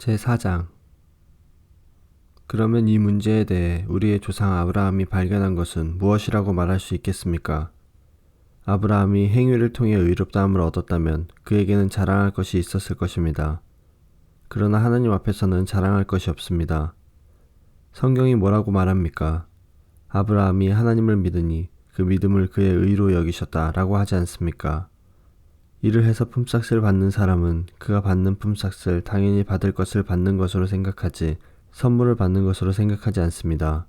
제4장. 그러면 이 문제에 대해 우리의 조상 아브라함이 발견한 것은 무엇이라고 말할 수 있겠습니까? 아브라함이 행위를 통해 의롭다함을 얻었다면 그에게는 자랑할 것이 있었을 것입니다. 그러나 하나님 앞에서는 자랑할 것이 없습니다. 성경이 뭐라고 말합니까? 아브라함이 하나님을 믿으니 그 믿음을 그의 의로 여기셨다 라고 하지 않습니까? 이를 해서 품삯을 받는 사람은 그가 받는 품삯을 당연히 받을 것을 받는 것으로 생각하지 선물을 받는 것으로 생각하지 않습니다.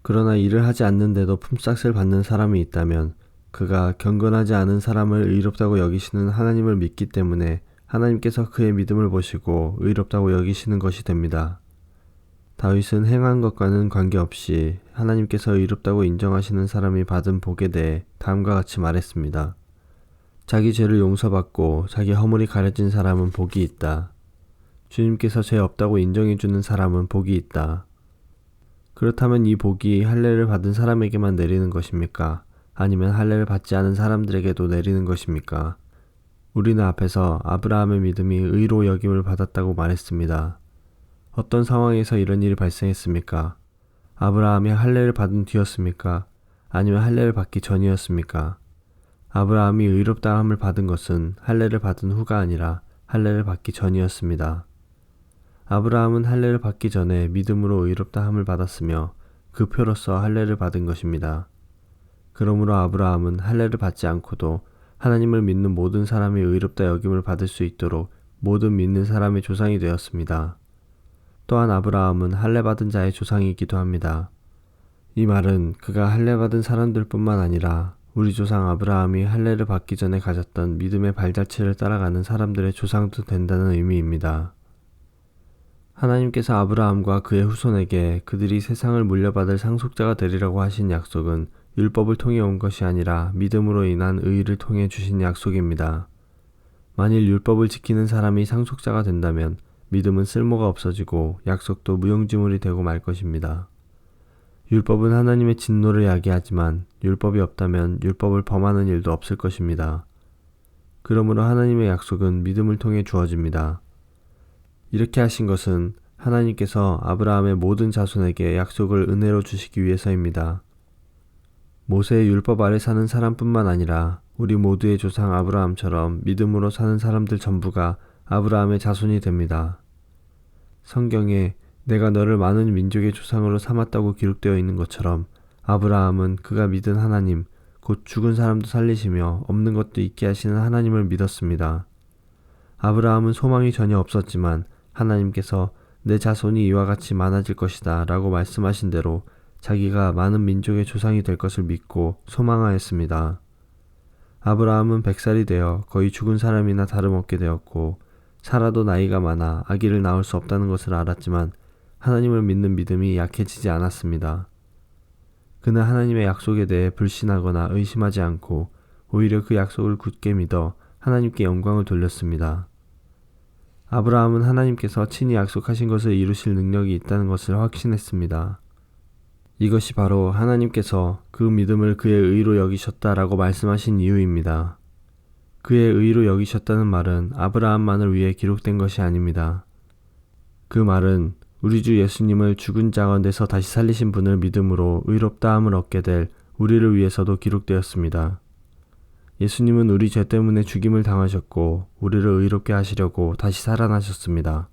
그러나 일을 하지 않는데도 품삯을 받는 사람이 있다면 그가 경건하지 않은 사람을 의롭다고 여기시는 하나님을 믿기 때문에 하나님께서 그의 믿음을 보시고 의롭다고 여기시는 것이 됩니다. 다윗은 행한 것과는 관계없이 하나님께서 의롭다고 인정하시는 사람이 받은 복에 대해 다음과 같이 말했습니다. 자기 죄를 용서받고 자기 허물이 가려진 사람은 복이 있다. 주님께서 죄 없다고 인정해주는 사람은 복이 있다. 그렇다면 이 복이 할례를 받은 사람에게만 내리는 것입니까? 아니면 할례를 받지 않은 사람들에게도 내리는 것입니까? 우리는 앞에서 아브라함의 믿음이 의로 여김을 받았다고 말했습니다. 어떤 상황에서 이런 일이 발생했습니까? 아브라함이 할례를 받은 뒤였습니까? 아니면 할례를 받기 전이었습니까? 아브라함이 의롭다함을 받은 것은 할례를 받은 후가 아니라 할례를 받기 전이었습니다. 아브라함은 할례를 받기 전에 믿음으로 의롭다함을 받았으며 그 표로서 할례를 받은 것입니다. 그러므로 아브라함은 할례를 받지 않고도 하나님을 믿는 모든 사람이 의롭다 여김을 받을 수 있도록 모든 믿는 사람의 조상이 되었습니다. 또한 아브라함은 할례 받은 자의 조상이기도 합니다. 이 말은 그가 할례 받은 사람들뿐만 아니라 우리 조상 아브라함이 할례를 받기 전에 가졌던 믿음의 발자취를 따라가는 사람들의 조상도 된다는 의미입니다. 하나님께서 아브라함과 그의 후손에게 그들이 세상을 물려받을 상속자가 되리라고 하신 약속은 율법을 통해 온 것이 아니라 믿음으로 인한 의를 통해 주신 약속입니다. 만일 율법을 지키는 사람이 상속자가 된다면 믿음은 쓸모가 없어지고 약속도 무용지물이 되고 말 것입니다. 율법은 하나님의 진노를 야기하지만 율법이 없다면 율법을 범하는 일도 없을 것입니다. 그러므로 하나님의 약속은 믿음을 통해 주어집니다. 이렇게 하신 것은 하나님께서 아브라함의 모든 자손에게 약속을 은혜로 주시기 위해서입니다. 모세의 율법 아래 사는 사람뿐만 아니라 우리 모두의 조상 아브라함처럼 믿음으로 사는 사람들 전부가 아브라함의 자손이 됩니다. 성경에 내가 너를 많은 민족의 조상으로 삼았다고 기록되어 있는 것처럼 아브라함은 그가 믿은 하나님, 곧 죽은 사람도 살리시며 없는 것도 있게 하시는 하나님을 믿었습니다. 아브라함은 소망이 전혀 없었지만 하나님께서 내 자손이 이와 같이 많아질 것이다 라고 말씀하신 대로 자기가 많은 민족의 조상이 될 것을 믿고 소망하였습니다. 아브라함은 100살이 되어 거의 죽은 사람이나 다름없게 되었고 살아도 나이가 많아 아기를 낳을 수 없다는 것을 알았지만 하나님을 믿는 믿음이 약해지지 않았습니다. 그는 하나님의 약속에 대해 불신하거나 의심하지 않고 오히려 그 약속을 굳게 믿어 하나님께 영광을 돌렸습니다. 아브라함은 하나님께서 친히 약속하신 것을 이루실 능력이 있다는 것을 확신했습니다. 이것이 바로 하나님께서 그 믿음을 그의 의로 여기셨다라고 말씀하신 이유입니다. 그의 의로 여기셨다는 말은 아브라함만을 위해 기록된 것이 아닙니다. 그 말은 우리 주 예수님을 죽은 자 가운데서 다시 살리신 분을 믿음으로 의롭다함을 얻게 될 우리를 위해서도 기록되었습니다. 예수님은 우리 죄 때문에 죽임을 당하셨고 우리를 의롭게 하시려고 다시 살아나셨습니다.